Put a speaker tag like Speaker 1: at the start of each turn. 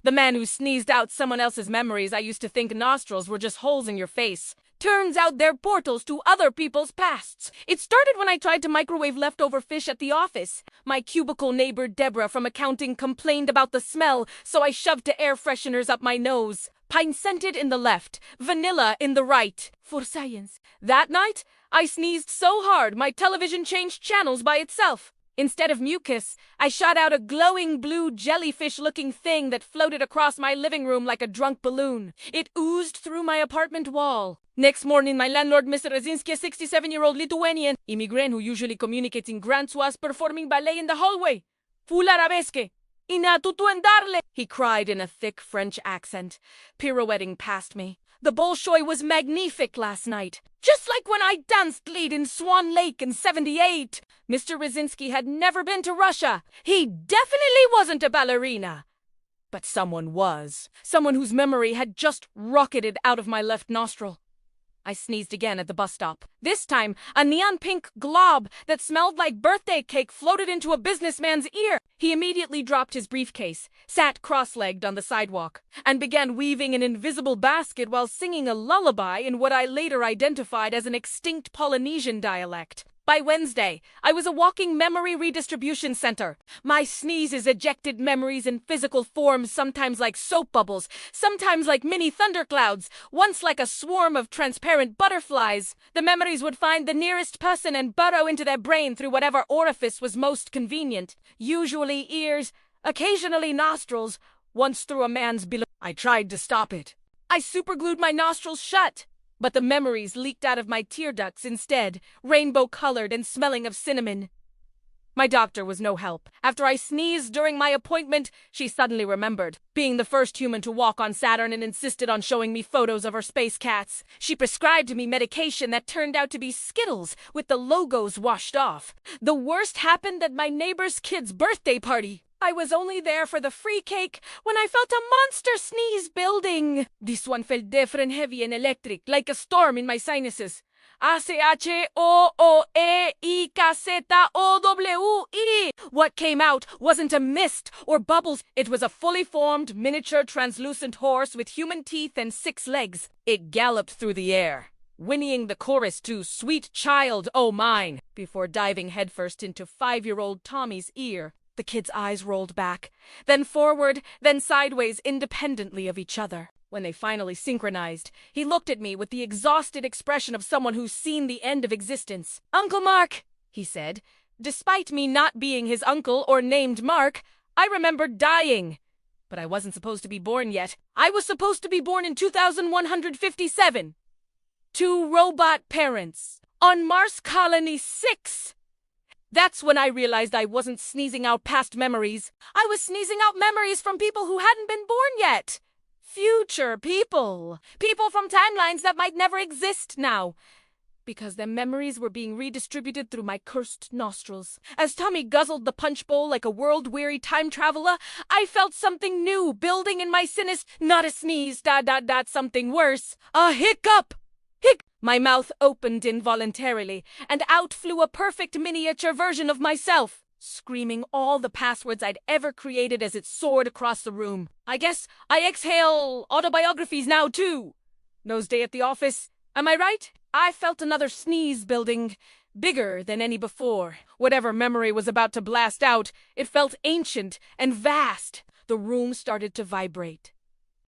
Speaker 1: The man who sneezed out someone else's memories. I used to think nostrils were just holes in your face. Turns out they're portals to other people's pasts. It started when I tried to microwave leftover fish at the office. My cubicle neighbor Deborah from accounting complained about the smell, so I shoved air fresheners up my nose. Pine-scented in the left, vanilla in the right. For science. That night, I sneezed so hard my television changed channels by itself. Instead of mucus, I shot out a glowing blue jellyfish-looking thing that floated across my living room like a drunk balloon. It oozed through my apartment wall. Next morning, my landlord, Mr. Razinski, a 67-year-old Lithuanian immigrant who usually communicates in Grants, was performing ballet in the hallway. Full arabesque. Inatutuendarle, he cried in a thick French accent, pirouetting past me. The Bolshoi was magnific last night, just like when I danced lead in Swan Lake in '78. Mr. Razinski had never been to Russia. He definitely wasn't a ballerina. But someone was. Someone whose memory had just rocketed out of my left nostril. I sneezed again at the bus stop. This time, a neon-pink glob that smelled like birthday cake floated into a businessman's ear. He immediately dropped his briefcase, sat cross-legged on the sidewalk, and began weaving an invisible basket while singing a lullaby in what I later identified as an extinct Polynesian dialect. By Wednesday, I was a walking memory redistribution center. My sneezes ejected memories in physical forms, sometimes like soap bubbles, sometimes like mini thunderclouds, once like a swarm of transparent butterflies. The memories would find the nearest person and burrow into their brain through whatever orifice was most convenient. Usually ears, occasionally nostrils, once through a man's below. I tried to stop it. I superglued my nostrils shut. But the memories leaked out of my tear ducts instead, rainbow-colored and smelling of cinnamon. My doctor was no help. After I sneezed during my appointment, she suddenly remembered, being the first human to walk on Saturn, and insisted on showing me photos of her space cats. She prescribed me medication that turned out to be Skittles, with the logos washed off. The worst happened at my neighbor's kid's birthday party. I was only there for the free cake when I felt a monster sneeze building. This one felt different, heavy and electric, like a storm in my sinuses. A-C-H-O-O-E-I-K-Z-O-W-E. What came out wasn't a mist or bubbles. It was a fully formed, miniature, translucent horse with human teeth and 6 legs. It galloped through the air, whinnying the chorus to "Sweet Child, Oh Mine," before diving headfirst into 5-year-old Tommy's ear. The kid's eyes rolled back, then forward, then sideways, independently of each other. When they finally synchronized, he looked at me with the exhausted expression of someone who's seen the end of existence. "Uncle Mark," he said. Despite me not being his uncle or named Mark, I remembered dying. But I wasn't supposed to be born yet. I was supposed to be born in 2157. 2 robot parents. On Mars Colony 6. That's when I realized I wasn't sneezing out past memories. I was sneezing out memories from people who hadn't been born yet. Future people. People from timelines that might never exist now. Because their memories were being redistributed through my cursed nostrils. As Tommy guzzled the punch bowl like a world-weary time traveler, I felt something new building in my sinus. Not a sneeze, something worse. A hiccup! My mouth opened involuntarily, and out flew a perfect miniature version of myself, screaming all the passwords I'd ever created as it soared across the room. I guess I exhale autobiographies now, too. Nose day at the office, am I right? I felt another sneeze building, bigger than any before. Whatever memory was about to blast out, it felt ancient and vast. The room started to vibrate.